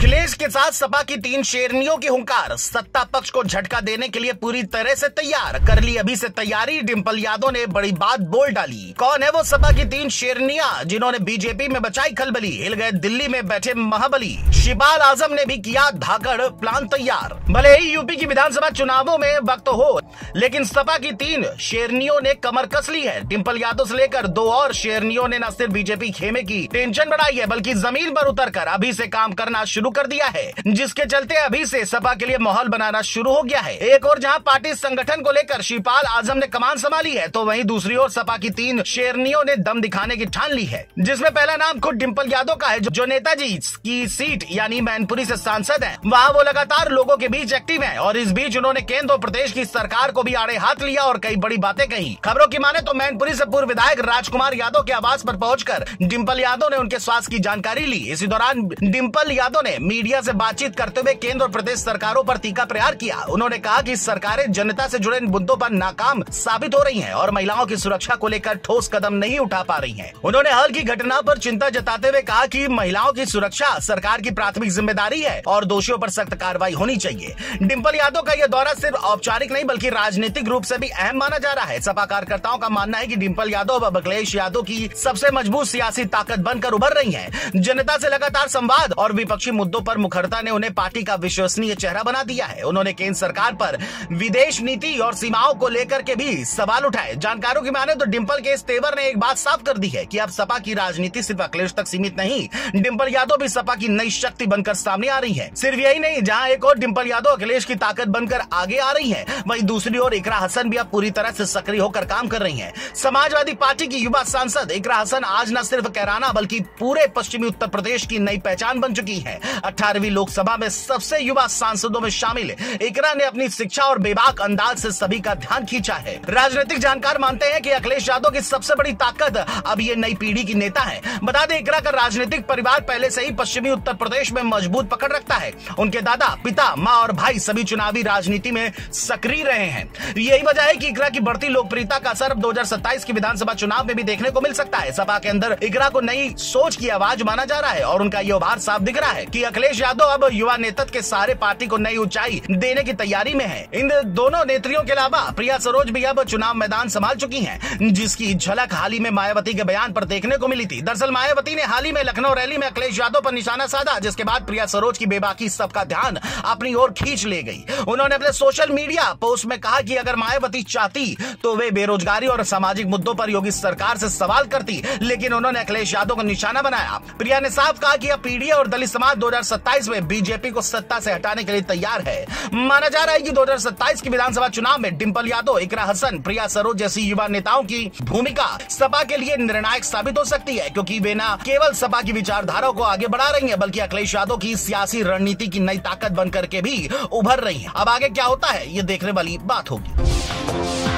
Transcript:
अखिलेश के साथ सपा की 3 शेरनियों की हुंकार, सत्ता पक्ष को झटका देने के लिए पूरी तरह से तैयार, कर ली अभी से तैयारी। डिंपल यादव ने बड़ी बात बोल डाली। कौन है वो सपा की 3 शेरनियां जिन्होंने बीजेपी में बचाई खलबली, हिल गए दिल्ली में बैठे महाबली। शिबाल आजम ने भी किया धाकड़ प्लान तैयार। भले ही यूपी की विधानसभा चुनावों में वक्त हो, लेकिन सपा की 3 शेरनियों ने कमर कस ली है। डिंपल यादव से लेकर 2 और शेरनियों ने न सिर्फ बीजेपी खेमे की टेंशन बढ़ाई है, बल्कि जमीन पर उतरकर अभी से काम करना शुरू कर दिया है, जिसके चलते अभी से सपा के लिए माहौल बनाना शुरू हो गया है। एक और जहां पार्टी संगठन को लेकर शिपाल आजम ने कमान संभाली है, तो वहीं दूसरी ओर सपा की 3 शेरनियों ने दम दिखाने की ठान ली है, जिसमें पहला नाम खुद डिंपल यादव का है, जो नेताजी की सीट यानी मैनपुरी से सांसद है। वहां वो लगातार लोगों के बीच एक्टिव है और इस बीच उन्होंने केंद्र और प्रदेश की सरकार को भी आड़े हाथ लिया और कई बड़ी बातें कही। खबरों की माने तो मैनपुरी से पूर्व विधायक राजकुमार यादव के आवास पर पहुंचकर डिंपल यादव ने उनके स्वास्थ्य की जानकारी ली। इसी दौरान डिंपल यादव ने मीडिया से बातचीत करते हुए केंद्र और प्रदेश सरकारों पर तीखा प्रहार किया। उन्होंने कहा कि सरकारें जनता से जुड़े मुद्दों पर नाकाम साबित हो रही हैं और महिलाओं की सुरक्षा को लेकर ठोस कदम नहीं उठा पा रही हैं। उन्होंने हाल की घटना पर चिंता जताते हुए कहा कि महिलाओं की सुरक्षा सरकार की प्राथमिक जिम्मेदारी है और दोषियों पर सख्त कार्रवाई होनी चाहिए। डिंपल यादव का यह दौरा सिर्फ औपचारिक नहीं बल्कि राजनीतिक रूप से भी अहम माना जा रहा है। सपा कार्यकर्ताओं का मानना है कि डिंपल यादव अब अखिलेश यादव की सबसे मजबूत सियासी ताकत बनकर उभर रही हैं। जनता से लगातार संवाद और विपक्षी मुद्दों पर मुखरता ने उन्हें पार्टी का विश्वसनीय चेहरा बना दिया है। उन्होंने केंद्र सरकार पर विदेश नीति और सीमाओं को लेकर के भी सवाल उठाए। जानकारों की माने तो डिंपल के इस तेवर ने एक बात साफ कर दी है कि अब सपा की राजनीति सिर्फ अखिलेश तक सीमित नहीं, डिंपल यादव भी सपा की नई शक्ति बनकर सामने आ रही है। सिर्फ यही नहीं, जहां एक और डिंपल यादव अखिलेश की ताकत बनकर आगे आ रही है, वहीं दूसरी ओर इकरा हसन भी अब पूरी तरह से सक्रिय होकर काम कर रही है। समाजवादी पार्टी की युवा सांसद इकरा हसन आज न सिर्फ कैराना बल्कि पूरे पश्चिमी उत्तर प्रदेश की नई पहचान बन चुकी है। 18वीं लोकसभा में सबसे युवा सांसदों में शामिल इकरा ने अपनी शिक्षा और बेबाक अंदाज से सभी का ध्यान खींचा है। राजनीतिक जानकार मानते हैं कि अखिलेश यादव की सबसे बड़ी ताकत अब ये नई पीढ़ी की नेता है। बता दें, इकरा का राजनीतिक परिवार पहले से ही पश्चिमी उत्तर प्रदेश में मजबूत पकड़ रखता है। उनके दादा, पिता, माँ और भाई सभी चुनावी राजनीति में सक्रिय रहे हैं। यही वजह है कि इकरा की बढ़ती लोकप्रियता का असर 2027 की विधानसभा चुनाव में भी देखने को मिल सकता है। सपा के अंदर इकरा को नई सोच की आवाज माना जा रहा है और उनका ये उभार साफ दिख रहा है कि अखिलेश यादव अब युवा नेतृत्व के सारे पार्टी को नई ऊंचाई देने की तैयारी में है। इन दोनों नेत्रियों के अलावा प्रिया सरोज भी अब चुनाव मैदान संभाल चुकी हैं, जिसकी झलक हाल ही में मायावती के बयान पर देखने को मिली थी। दरअसल मायावती ने हाल ही में लखनऊ रैली में अखिलेश यादव पर निशाना साधा, जिसके बाद प्रिया सरोज की बेबाकी सबका ध्यान अपनी ओर खींच ले गई। उन्होंने अपने सोशल मीडिया पोस्ट में कहा कि अगर मायावती चाहती तो वे बेरोजगारी और सामाजिक मुद्दों पर योगी सरकार से सवाल करती, लेकिन उन्होंने अखिलेश यादव को निशाना बनाया। प्रिया ने साफ कहा कि अब पीडीए और दलित समाज 2027 में बीजेपी को सत्ता से हटाने के लिए तैयार है। माना जा रहा है कि 2027 की विधानसभा चुनाव में डिंपल यादव, इकरा हसन, प्रिया सरोज जैसी युवा नेताओं की भूमिका सपा के लिए निर्णायक साबित हो सकती है, क्योंकि वे न केवल सपा की विचारधारा को आगे बढ़ा रही है बल्कि अखिलेश यादव की सियासी रणनीति की नई ताकत बनकर के भी उभर रही है। अब आगे क्या होता है ये देखने वाली बात होगी।